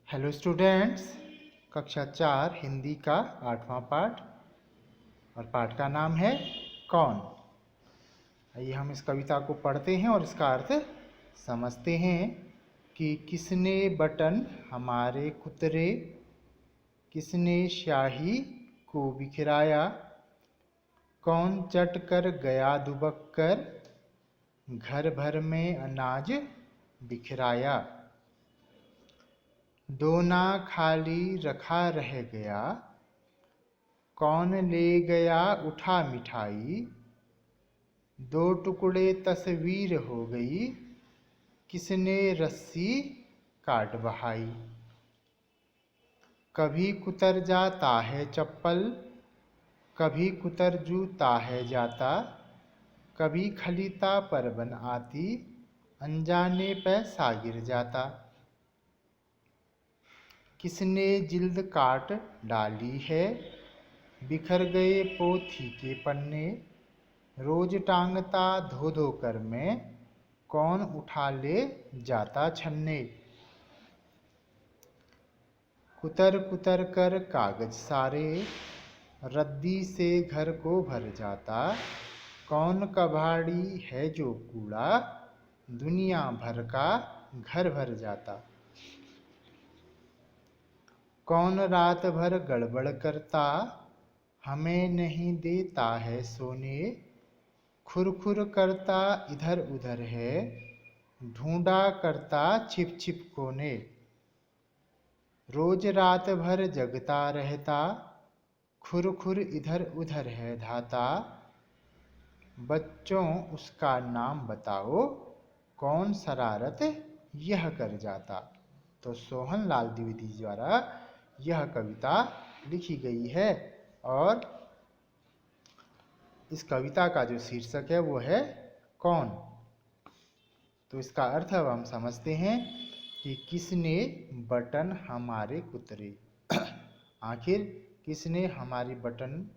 Hello students, कक्षा 4 हिंदी का 8वां पाठ और पाठ का नाम है कौन। आइए हम इस कविता को पढ़ते हैं और इसका अर्थ समझते हैं कि किसने बटन हमारे कुतरे, किसने स्याही को बिखराया, कौन चट कर गया दुबक कर घर भर में अनाज बिखराया। दोना खाली रखा रह गया, कौन ले गया उठा मिठाई, दो टुकड़े तस्वीर हो गई, किसने रस्सी काट बहाई। कभी कुतर जाता है चप्पल, कभी कुतर जूता है जाता, कभी खलीता पर बन आती, अनजाने पैसा गिर जाता। किसने जिल्द काट डाली है, बिखर गए पोथी के पन्ने, रोज टांगता धो धो कर मैं, कौन उठा ले जाता छन्ने। कुतर कुतर कर कागज सारे, रद्दी से घर को भर जाता, कौन कबाड़ी है जो कूड़ा, दुनिया भर का घर भर जाता। कौन रात भर गड़बड़ करता, हमें नहीं देता है सोने, खुर करता इधर उधर है, ढूंढा करता छिप छिप कोने। रोज रात भर जगता रहता, खुर इधर उधर है धाता, बच्चों उसका नाम बताओ, कौन शरारत यह कर जाता। तो सोहन लाल द्विवेदी द्वारा यह कविता लिखी गई है और इस कविता का जो शीर्षक है वो है कौन। तो इसका अर्थ अब हम समझते हैं कि किसने बटन हमारे कुतरे। आखिर किसने हमारी बटन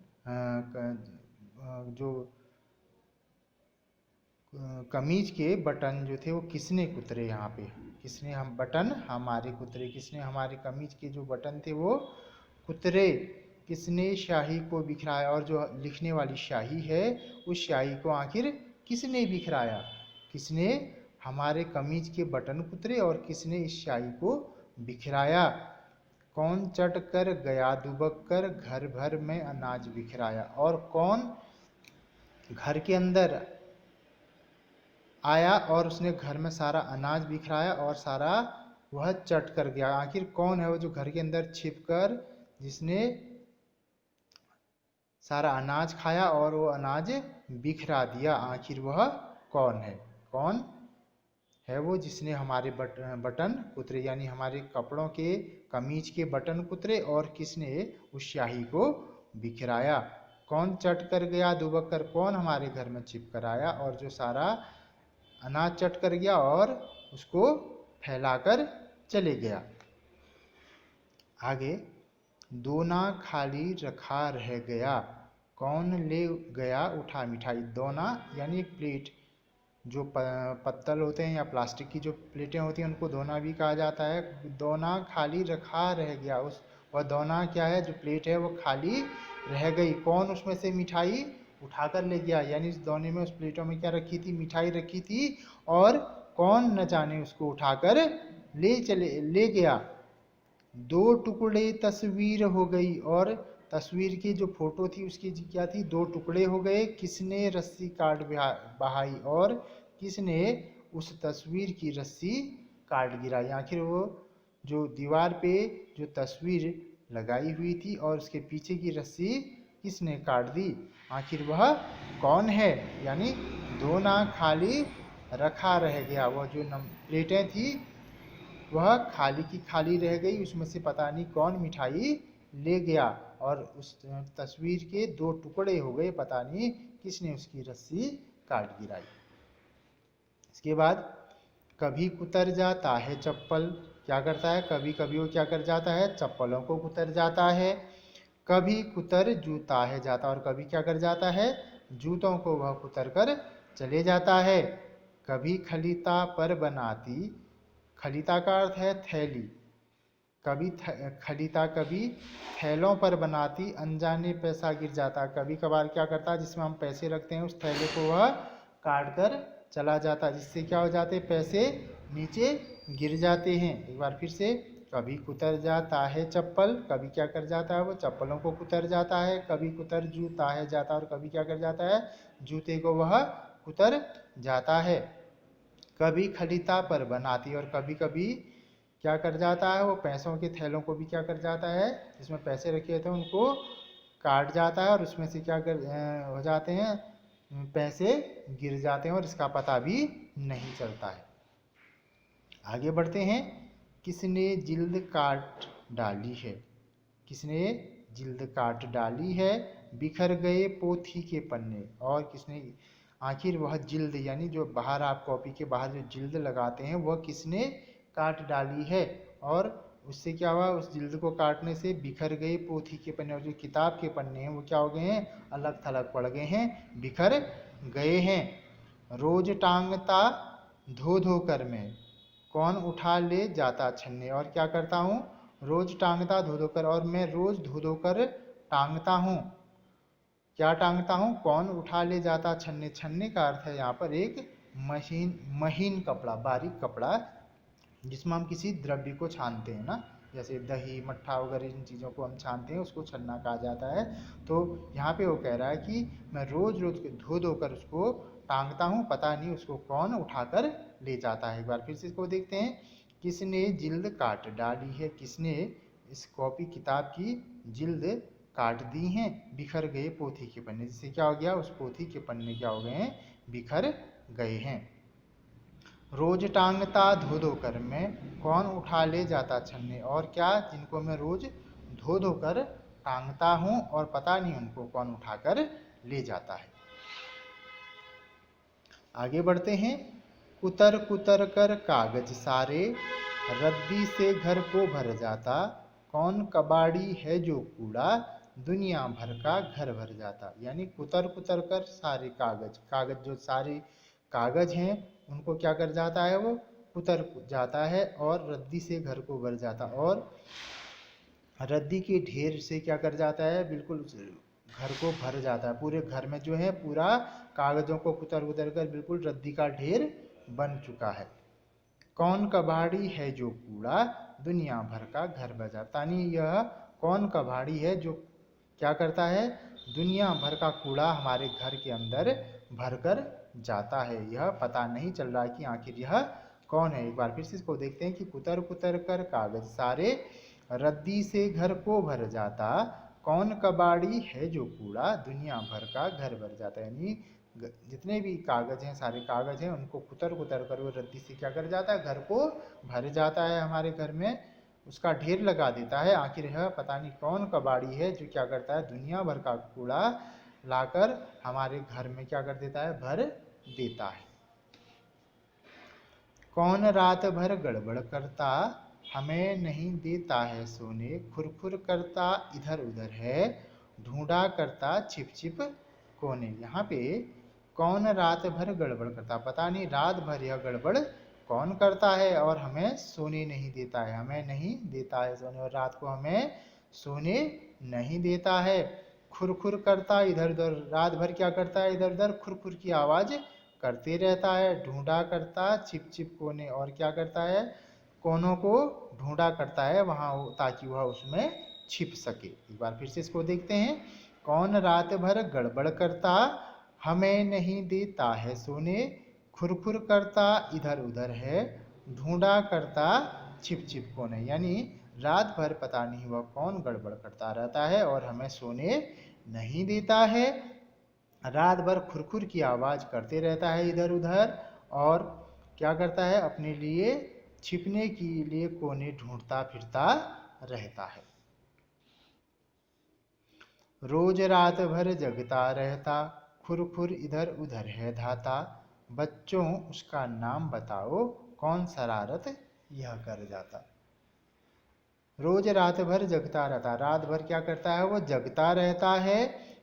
जो कमीज के बटन जो थे वो किसने कुतरे। यहाँ पे किसने हम बटन हमारे कुतरे, किसने हमारे कमीज के जो बटन थे वो कुतरे, किसने स्याही को बिखराया। और जो लिखने वाली स्याही है उस स्याही को आखिर किसने बिखराया, किसने हमारे कमीज के बटन कुतरे और किसने इस स्याही को बिखराया। कौन चट कर गया दुबक कर घर भर में अनाज बिखराया। और कौन घर के अंदर आया और उसने घर में सारा अनाज बिखराया और सारा वह चट कर गया। आखिर कौन है वो जो घर के अंदर छिपकर जिसने सारा अनाज खाया और वो अनाज बिखरा दिया। आखिर वह कौन है, कौन है वो जिसने हमारे बटन कुतरे, यानी हमारे कपड़ों के कमीज के बटन कुतरे और किसने उस स्याही को बिखराया। कौन चट कर गया दुबक कर, कौन हमारे घर में छिप कर आया और जो सारा अनाज चट कर गया और उसको फैलाकर चले गया। आगे, दोना खाली रखा रह गया, कौन ले गया उठा मिठाई। दोना यानी एक प्लेट, जो पत्तल होते हैं या प्लास्टिक की जो प्लेटें होती हैं उनको दोना भी कहा जाता है। दोना खाली रखा रह गया, उस वह दोना क्या है, जो प्लेट है वो खाली रह गई, कौन उसमें से मिठाई उठाकर ले गया। यानी उस दोने में, उस प्लेटों में क्या रखी थी, मिठाई रखी थी और कौन न जाने उसको उठाकर ले गया। दो टुकड़े तस्वीर हो गई, और तस्वीर की जो फोटो थी उसकी क्या थी, दो टुकड़े हो गए। किसने रस्सी काट बहाई, और किसने उस तस्वीर की रस्सी काट गिराई। आखिर वो जो दीवार पे जो तस्वीर लगाई हुई थी और उसके पीछे की रस्सी किसने काट दी, आखिर वह कौन है। यानी दोना खाली रखा रह गया, वह जो प्लेटें थी वह खाली की खाली रह गई, उसमें से पता नहीं कौन मिठाई ले गया और उस तस्वीर के दो टुकड़े हो गए, पता नहीं किसने उसकी रस्सी काट गिराई। इसके बाद, कभी कुतर जाता है चप्पल, क्या करता है, कभी कभी वो क्या कर जाता है, चप्पलों को कुतर जाता है। कभी कुतर जूता है जाता, और कभी क्या कर जाता है, जूतों को वह कुतर कर चले जाता है। कभी खलीता पर बनाती, खलीता का अर्थ है थैली, कभी खलीता कभी थैलों पर बनाती, अनजाने पैसा गिर जाता। कभी कभार क्या करता है, जिसमें हम पैसे रखते हैं उस थैले को वह काट कर चला जाता, जिससे क्या हो जाते पैसे नीचे गिर जाते हैं। एक बार फिर से, कभी कुतर जाता है चप्पल, कभी क्या कर जाता है वो चप्पलों को कुतर जाता है, कभी कुतर जूता है जाता, और कभी क्या कर जाता है जूते को वह कुतर जाता है। कभी खलीता पर बनाती, और कभी कभी क्या कर जाता है वो पैसों के थैलों को भी क्या कर जाता है, जिसमें पैसे रखे थे उनको काट जाता है, और उसमें से क्या कर हो जाते हैं पैसे गिर जाते हैं, और इसका पता भी नहीं चलता है। आगे बढ़ते हैं। किसने जिल्द काट डाली है, किसने जिल्द काट डाली है, बिखर गए पोथी के पन्ने। और किसने, आखिर वह जिल्द यानी जो बाहर आप कॉपी के बाहर जो जिल्द लगाते हैं वह किसने काट डाली है, और उससे क्या हुआ, उस जिल्द को काटने से बिखर गए पोथी के पन्ने, और जो किताब के पन्ने हैं वो क्या हो गए हैं, अलग थलग पड़ गए हैं, बिखर गए हैं। रोज टांगता धो धो कर मैं, कौन उठा ले जाता छन्ने। और क्या करता हूँ, रोज टांगता धो धो कर, और मैं रोज धो धो कर टांगता हूँ। क्या टांगता हूँ, कौन उठा ले जाता छन्ने। छन्ने का अर्थ है यहाँ पर एक मशीन महीन कपड़ा, बारीक कपड़ा, जिसमें हम किसी द्रव्य को छानते हैं ना, जैसे दही मट्ठा वगैरह इन चीज़ों को हम छानते हैं, उसको छन्ना कहा जाता है। तो यहाँ पे वो कह रहा है कि मैं रोज रोज धो धो कर उसको टांगता हूँ, पता नहीं उसको कौन उठाकर ले जाता है। एक बार फिर से इसको देखते हैं। किसने जिल्द काट डाली है, किसने इस कॉपी किताब की जिल्द काट दी हैं, बिखर गए पोथी के पन्ने, जिससे क्या हो गया, उस पोथी के पन्ने क्या हो गए हैं, बिखर गए हैं। रोज टांगता धो धो कर मैं, कौन उठा ले जाता छन्ने। और क्या, जिनको मैं रोज धो धो कर टांगता हूँ और पता नहीं उनको कौन उठाकर ले जाता है। आगे बढ़ते हैं। कुतर कुतर कर कागज सारे, रद्दी से घर को भर जाता, कौन कबाड़ी है जो कूड़ा, दुनिया भर का घर भर जाता। यानी कुतर कुतर कर सारे कागज, कागज जो सारे कागज हैं उनको क्या कर जाता है, वो कुतर जाता है, और रद्दी से घर को भर जाता, और रद्दी के ढेर से क्या कर जाता है, बिल्कुल घर को भर जाता है। पूरे घर में जो है पूरा कागजों को कुतर कुतर कर बिल्कुल रद्दी का ढेर बन चुका है। कौन कबाड़ी है जो कूड़ा, दुनिया भर का घर बजाता। यानी यह कौन कबाड़ी है जो क्या करता है, दुनिया भर का कूड़ा हमारे घर के अंदर भर कर जाता है। यह पता नहीं चल रहा है कि आखिर यह कौन है। एक बार फिर से इसको देखते हैं कि कुतर कुतर कर कागज सारे, रद्दी से घर को भर जाता, कौन कबाड़ी है जो कूड़ा, दुनिया भर का घर भर जाता। यानी जितने भी कागज हैं, सारे कागज हैं, उनको कुतर कुतर कर वो रद्दी से क्या कर जाता है, घर को भर जाता है, हमारे घर में उसका ढेर लगा देता है। आखिर यह पता नहीं कौन कबाड़ी है जो क्या करता है, दुनिया भर का कूड़ा लाकर हमारे घर में क्या कर देता है, भर देता है। कौन रात भर गड़बड़ करता, हमें नहीं देता है सोने, खुरखुर करता इधर उधर है, ढूंढा करता छिप छिप कोने। यहाँ पे कौन रात भर गड़बड़ करता, पता नहीं रात भर यह गड़बड़ कौन करता है, और हमें सोने नहीं देता है, हमें नहीं देता है सोने, और रात को हमें सोने नहीं देता है। खुरखुर करता इधर उधर, रात भर क्या करता है, इधर उधर खुरखुर की आवाज़ करते रहता है। ढूंढा करता छिप छिप कोने, और क्या करता है, कोनों को ढूंढा करता है वहाँ, ताकि वह उसमें छिप सके। एक बार फिर से इसको देखते हैं। कौन रात भर गड़बड़ करता, हमें नहीं देता है सोने, खुरखुर करता इधर उधर है, ढूंढा करता छिप छिप कोने। यानी रात भर पता नहीं वह कौन गड़बड़ करता रहता है और हमें सोने नहीं देता है, रात भर खुरखुर की आवाज़ करते रहता है इधर उधर, और क्या करता है, अपने लिए छिपने के लिए कोने ढूंढता फिरता रहता है। रोज रात भर जगता रहता, खुरखुर इधर उधर है धाता, बच्चों उसका नाम बताओ, कौन शरारत यह कर जाता। रोज रात भर जगता रहता, रात भर क्या करता है, वो जगता रहता है,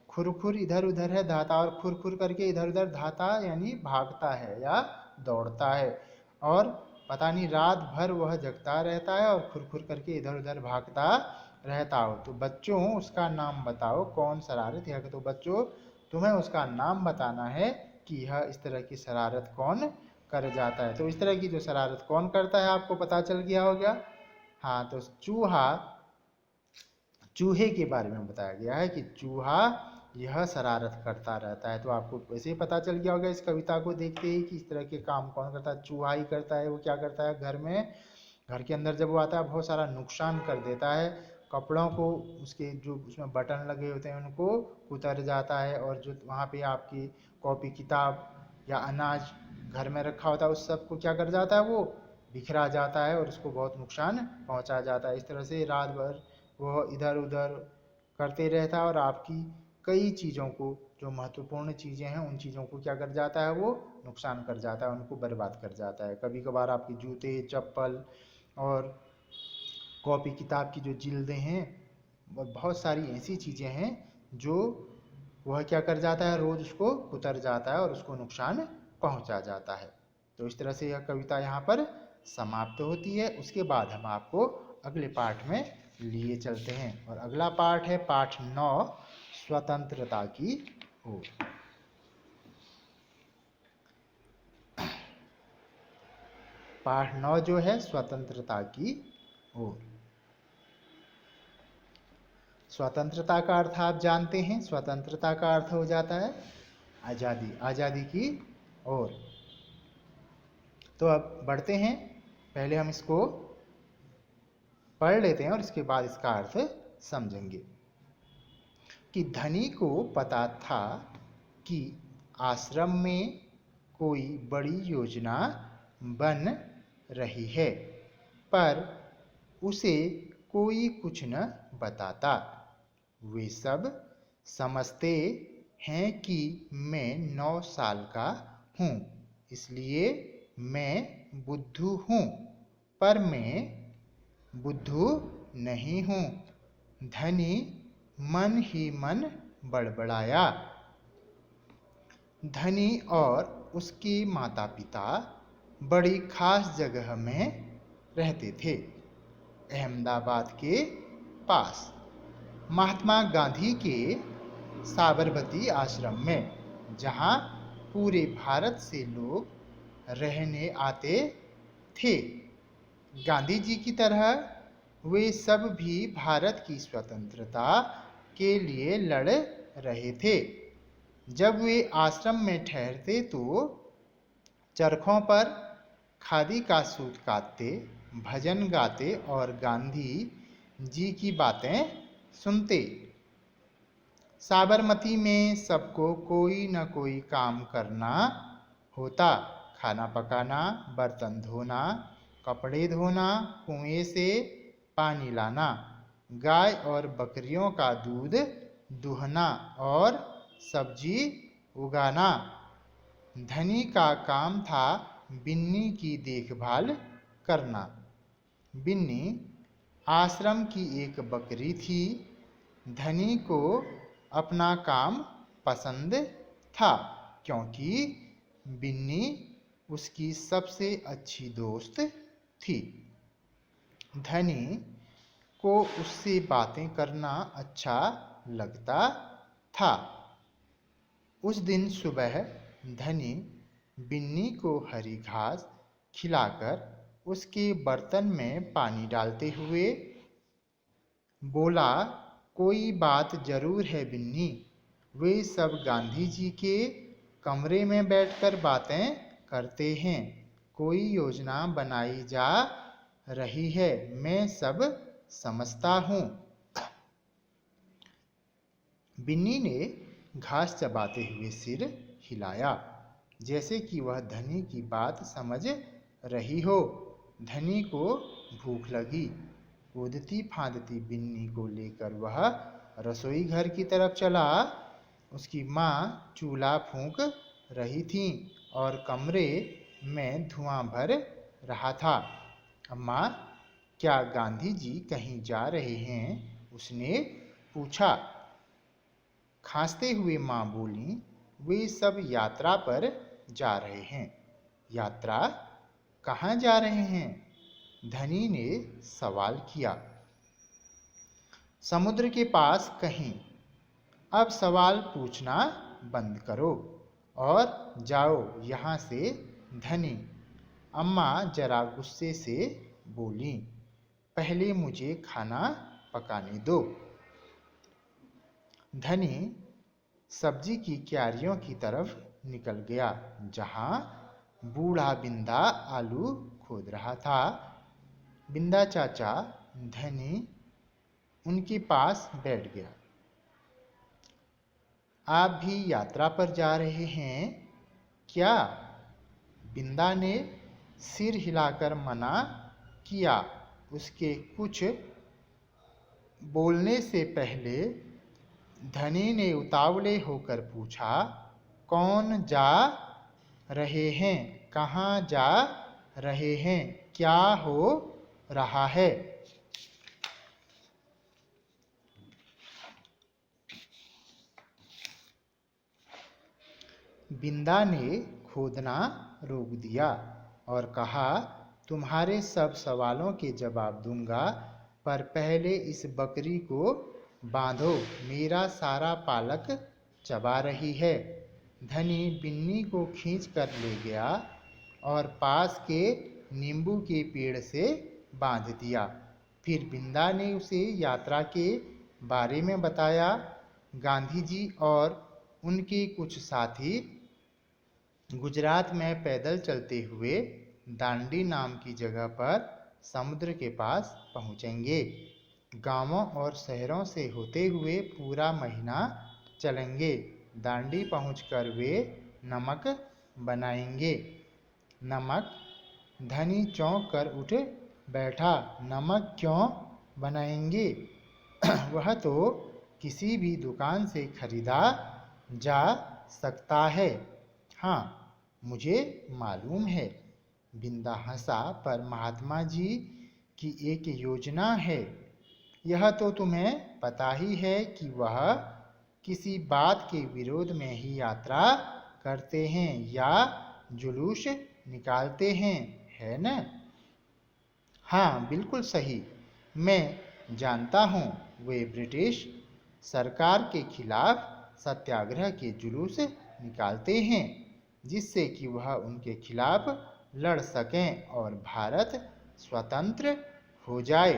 खुरखुर इधर उधर है धाता, और खुरखुर करके इधर उधर धाता यानी भागता है या दौड़ता है, और पता नहीं रात भर वह जगता रहता है और खुर करके इधर उधर भागता रहता हो। तो बच्चों उसका नाम बताओ कौन शरारत यह। तो बच्चों तुम्हें उसका नाम बताना है कि यह इस तरह की शरारत कौन कर जाता है। तो इस तरह की जो शरारत कौन करता है आपको पता चल गया होगा। हाँ, तो चूहा, चूहे के बारे में बताया गया है कि चूहा यह शरारत करता रहता है। तो आपको वैसे ही पता चल गया होगा इस कविता को देखते ही कि इस तरह के काम कौन करता है। चूहा ही करता है। वो क्या करता है, घर में, घर के अंदर जब वो आता है बहुत सारा नुकसान कर देता है। कपड़ों को, उसके जो उसमें बटन लगे होते हैं उनको कुतर जाता है, और जो वहाँ पे आपकी कॉपी किताब या अनाज घर में रखा होता है उस सब को क्या कर जाता है, वो बिखरा जाता है और उसको बहुत नुकसान पहुँचा जाता है। इस तरह से रात भर वो इधर उधर करते रहता है और आपकी कई चीज़ों को, जो महत्वपूर्ण चीज़ें हैं उन चीज़ों को क्या कर जाता है, वो नुकसान कर जाता है, उनको बर्बाद कर जाता है। कभी कभार आपकी जूते चप्पल और कॉपी किताब की जो जिल्दें हैं, बहुत सारी ऐसी चीज़ें हैं जो वह क्या कर जाता है, रोज़ उसको कुतर जाता है और उसको नुकसान पहुंचा जाता है। तो इस तरह से यह कविता यहाँ पर समाप्त होती है। उसके बाद हम आपको अगले पाठ में लिए चलते हैं, और अगला पाठ है पाठ 9, स्वतंत्रता की ओर। पाठ 9 जो है स्वतंत्रता की ओर। स्वतंत्रता का अर्थ आप जानते हैं, स्वतंत्रता का अर्थ हो जाता है आज़ादी, आज़ादी की ओर। तो अब बढ़ते हैं, पहले हम इसको पढ़ लेते हैं और इसके बाद इसका अर्थ समझेंगे। कि धनी को पता था कि आश्रम में कोई बड़ी योजना बन रही है, पर उसे कोई कुछ न बताता। वे सब समझते हैं कि मैं 9 साल का हूँ, इसलिए मैं बुद्धू हूँ, पर मैं बुद्धू नहीं हूँ। धनी मन ही मन बड़बड़ाया। धनी और उसके माता पिता बड़ी खास जगह में रहते थे, अहमदाबाद के पास, महात्मा गांधी के साबरमती आश्रम में, जहाँ पूरे भारत से लोग रहने आते थे। गांधी जी की तरह वे सब भी भारत की स्वतंत्रता के लिए लड़ रहे थे। जब वे आश्रम में ठहरते तो चरखों पर खादी का सूत काटते, भजन गाते और गांधी जी की बातें सुनते। साबरमती में सबको कोई न कोई काम करना होता, खाना पकाना, बर्तन धोना, कपड़े धोना, कुएं से पानी लाना, गाय और बकरियों का दूध दुहना और सब्जी उगाना। धनी का काम था बिन्नी की देखभाल करना। बिन्नी आश्रम की एक बकरी थी। धनी को अपना काम पसंद था, क्योंकि बिन्नी उसकी सबसे अच्छी दोस्त थी। धनी को उससे बातें करना अच्छा लगता था। उस दिन सुबह धनी बिन्नी को हरी घास खिलाकर उसके बर्तन में पानी डालते हुए बोला, कोई बात जरूर है बिन्नी, वे सब गांधी जी के कमरे में बैठकर बातें करते हैं, कोई योजना बनाई जा रही है, मैं सब समझता हूँ। बिन्नी ने घास चबाते हुए सिर हिलाया, जैसे कि वह धनी की बात समझ रही हो। धनी को भूख लगी। कूदती फांदती बिन्नी को लेकर वह रसोई घर की तरफ चला। उसकी माँ चूल्हा फूंक रही थी और कमरे में धुआं भर रहा था। अम्मा, क्या गांधी जी कहीं जा रहे हैं? उसने पूछा। खांसते हुए माँ बोली, वे सब यात्रा पर जा रहे हैं। यात्रा? कहाँ जा रहे हैं? धनी ने सवाल किया। समुद्र के पास कहीं। अब सवाल पूछना बंद करो और जाओ यहाँ से। धनी अम्मा जरा गुस्से से बोली, पहले मुझे खाना पकाने दो। धनी सब्जी की क्यारियों की तरफ निकल गया जहाँ बूढ़ा बिंदा आलू खोद रहा था। बिंदा चाचा धनी उनके पास बैठ गया। आप भी यात्रा पर जा रहे हैं क्या? बिंदा ने सिर हिलाकर मना किया। उसके कुछ बोलने से पहले धनी ने उतावले होकर पूछा, कौन जा रहे हैं? कहाँ जा रहे हैं? क्या हो रहा है? बिंदा ने खोदना रोक दिया और कहा, तुम्हारे सब सवालों के जवाब दूंगा, पर पहले इस बकरी को बांधो, मेरा सारा पालक चबा रही है। धनी बिन्नी को खींच कर ले गया और पास के नींबू के पेड़ से बांध दिया। फिर बिंदा ने उसे यात्रा के बारे में बताया। गांधी जी और उनके कुछ साथी गुजरात में पैदल चलते हुए दांडी नाम की जगह पर समुद्र के पास पहुँचेंगे। गांवों और शहरों से होते हुए पूरा महीना चलेंगे। दांडी पहुंचकर वे नमक बनाएंगे। नमक? धनी चौंक कर उठ बैठा। नमक क्यों बनाएंगे? वह तो किसी भी दुकान से खरीदा जा सकता है। हाँ, मुझे मालूम है। बिंदा हंसा, पर महात्मा जी की एक योजना है। यह तो तुम्हें पता ही है कि वह किसी बात के विरोध में ही यात्रा करते हैं या जुलूस निकालते हैं, है न? हाँ, बिल्कुल सही। मैं जानता हूँ, वे ब्रिटिश सरकार के खिलाफ सत्याग्रह के जुलूस निकालते हैं जिससे कि वह उनके खिलाफ लड़ सकें और भारत स्वतंत्र हो जाए।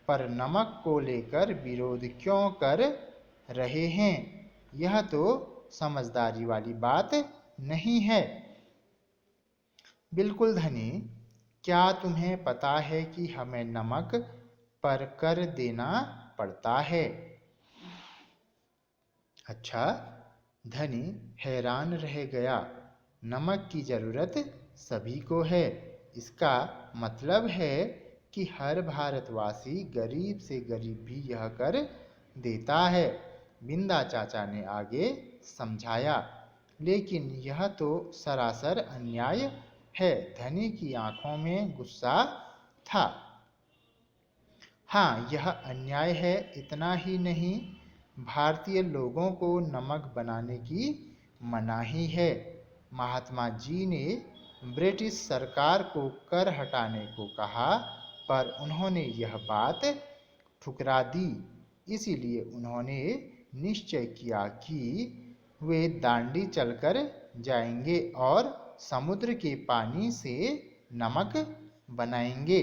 पर नमक को लेकर विरोध क्यों कर रहे हैं? यह तो समझदारी वाली बात नहीं है। बिल्कुल धनी, क्या तुम्हें पता है कि हमें नमक पर कर देना पड़ता है? अच्छा, धनी हैरान रह गया। नमक की जरूरत सभी को है। इसका मतलब है कि हर भारतवासी गरीब से गरीब भी यह कर देता है। बिंदा चाचा ने आगे समझाया, लेकिन यह तो सरासर अन्याय है। धनी की आंखों में गुस्सा था। हाँ, यह अन्याय है। इतना ही नहीं, भारतीय लोगों को नमक बनाने की मनाही है। महात्मा जी ने ब्रिटिश सरकार को कर हटाने को कहा, पर उन्होंने यह बात ठुकरा दी। इसीलिए उन्होंने निश्चय किया कि वे दांडी चलकर जाएंगे और समुद्र के पानी से नमक बनाएंगे।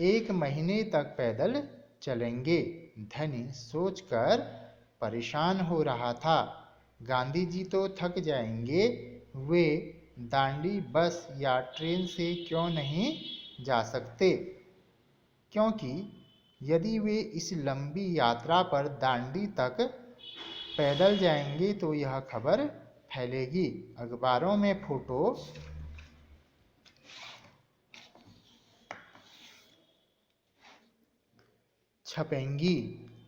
1 महीने तक पैदल चलेंगे। धनी सोचकर परेशान हो रहा था। गांधी जी तो थक जाएंगे। वे दांडी बस या ट्रेन से क्यों नहीं जा सकते? क्योंकि यदि वे इस लंबी यात्रा पर दांडी तक पैदल जाएंगे तो यह खबर फैलेगी, अखबारों में फोटो छपेंगी,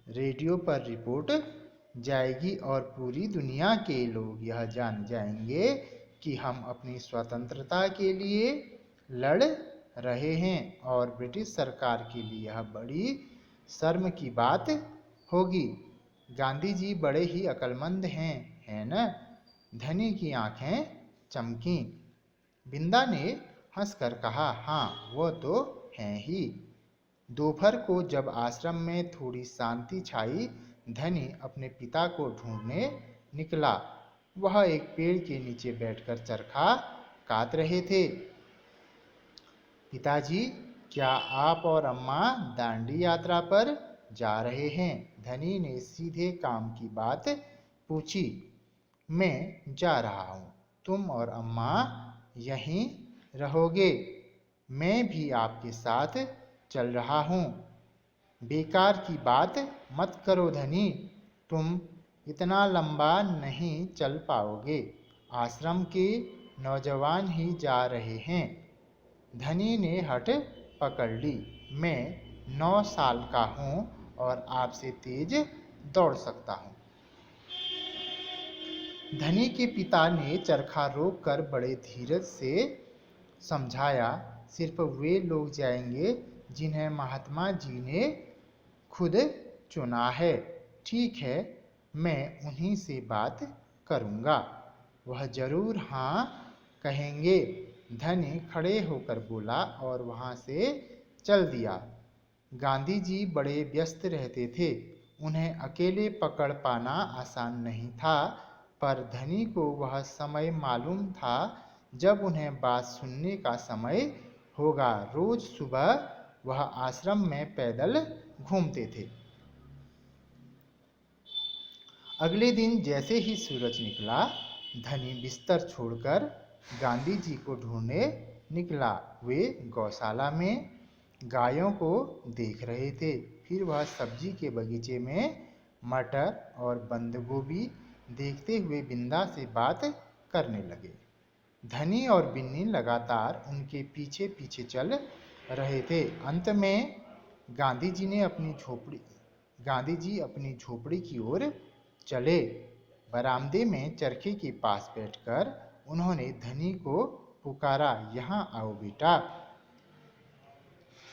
रेडियो पर रिपोर्ट जाएगी और पूरी दुनिया के लोग यह जान जाएंगे कि हम अपनी स्वतंत्रता के लिए लड़ रहे हैं और ब्रिटिश सरकार के लिए यह बड़ी शर्म की बात होगी। गांधी जी बड़े ही अक्लमंद हैं, है न? धनी की आंखें चमकीं। बिंदा ने हंसकर कहा, हाँ वो तो हैं ही। दोपहर को जब आश्रम में थोड़ी शांति छाई, धनी अपने पिता को ढूंढने निकला। वह एक पेड़ के नीचे बैठकर चरखा काट रहे थे। पिताजी, क्या आप और अम्मा दांडी यात्रा पर जा रहे हैं? धनी ने सीधे काम की बात पूछी। मैं जा रहा हूँ। तुम और अम्मा यहीं रहोगे? मैं भी आपके साथ चल रहा हूँ। बेकार की बात मत करो धनी, तुम इतना लंबा नहीं चल पाओगे। आश्रम के नौजवान ही जा रहे हैं। धनी ने हट पकड़ ली। मैं 9 साल का हूँ और आपसे तेज दौड़ सकता हूँ। धनी के पिता ने चरखा रोककर बड़े धीरज से समझाया, सिर्फ वे लोग जाएंगे जिन्हें महात्मा जी ने खुद चुना है। ठीक है, मैं उन्हीं से बात करूँगा, वह जरूर हाँ कहेंगे। धनी खड़े होकर बोला और वहाँ से चल दिया। गांधी जी बड़े व्यस्त रहते थे, उन्हें अकेले पकड़ पाना आसान नहीं था, पर धनी को वह समय मालूम था जब उन्हें बात सुनने का समय होगा। रोज सुबह वह आश्रम में पैदल घूमते थे। अगले दिन जैसे ही सूरज निकला, धनी बिस्तर छोड़कर गांधी जी को ढूंढने निकला। वे गौशाला में गायों को देख रहे थे। फिर वह सब्जी के बगीचे में मटर और बंद गोभी देखते हुए बिंदा से बात करने लगे। धनी और बिन्नी लगातार उनके पीछे पीछे चल रहे थे। अंत में गांधी जी अपनी झोपड़ी की ओर चले। बरामदे में चरखे के पास बैठकर उन्होंने धनी को पुकारा, यहाँ आओ बेटा।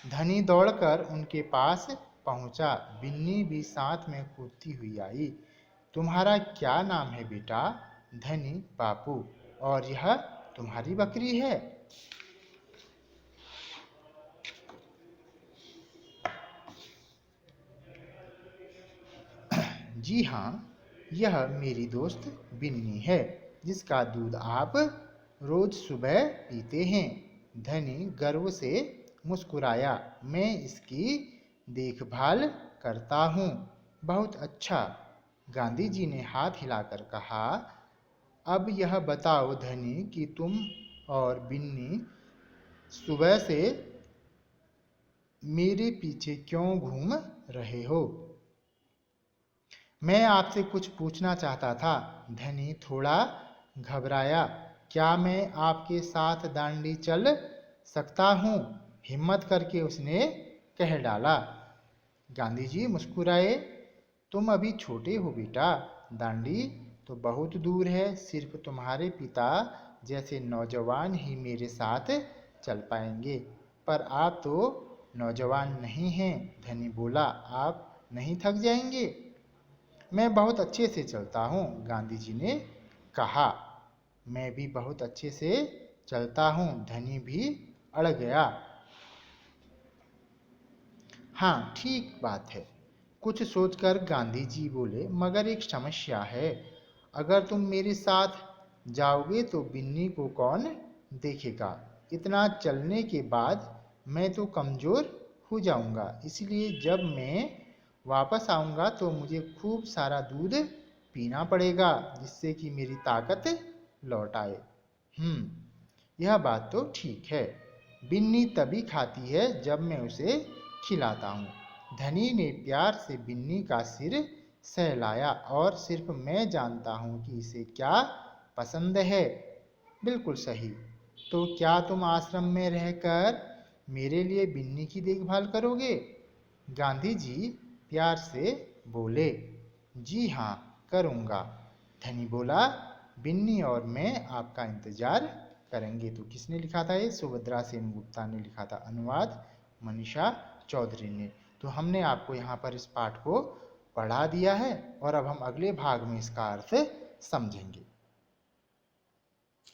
धनी दौड़कर उनके पास पहुंचा। बिन्नी भी साथ में कूदती हुई आई। तुम्हारा क्या नाम है बेटा? धनी, बापू। और यह तुम्हारी बकरी है? जी हाँ, यह मेरी दोस्त बिन्नी है, जिसका दूध आप रोज सुबह पीते हैं। धनी गर्व से मुस्कुराया, मैं इसकी देखभाल करता हूँ। बहुत अच्छा, गांधी जी ने हाथ हिलाकर कहा। अब यह बताओ धनी कि तुम और बिन्नी सुबह से मेरे पीछे क्यों घूम रहे हो? मैं आपसे कुछ पूछना चाहता था। धनी थोड़ा घबराया। क्या मैं आपके साथ दांडी चल सकता हूँ? हिम्मत करके उसने कह डाला। गांधी जी मुस्कुराए, तुम अभी छोटे हो बेटा, दांडी तो बहुत दूर है। सिर्फ तुम्हारे पिता जैसे नौजवान ही मेरे साथ चल पाएंगे। पर आप तो नौजवान नहीं हैं। धनी बोला, आप नहीं थक जाएंगे? मैं बहुत अच्छे से चलता हूँ, गांधी जी ने कहा। मैं भी बहुत अच्छे से चलता हूँ, धनी भी अड़ गया। हाँ, ठीक बात है। कुछ सोचकर गांधी जी बोले, मगर एक समस्या है। अगर तुम मेरे साथ जाओगे तो बिन्नी को कौन देखेगा? इतना चलने के बाद मैं तो कमज़ोर हो जाऊंगा। इसलिए जब मैं वापस आऊंगा तो मुझे खूब सारा दूध पीना पड़ेगा, जिससे कि मेरी ताकत लौट आए। यह बात तो ठीक है। बिन्नी तभी खाती है जब मैं उसे खिलाता हूँ। धनी ने प्यार से बिन्नी का सिर सहलाया। और सिर्फ मैं जानता हूँ कि इसे क्या पसंद है। बिल्कुल सही। तो क्या तुम आश्रम में रहकर मेरे लिए बिन्नी की देखभाल करोगे? गांधी जी प्यार से बोले। जी हाँ, करूँगा। धनी बोला, बिन्नी और मैं आपका इंतजार करेंगे। तो किसने लिखा था ये? सुभद्रा सेन गुप्ता ने लिखा था। अनुवाद मनीषा चौधरी ने। तो हमने आपको यहाँ पर इस पाठ को पढ़ा दिया है और अब हम अगले भाग में इसका अर्थ समझेंगे।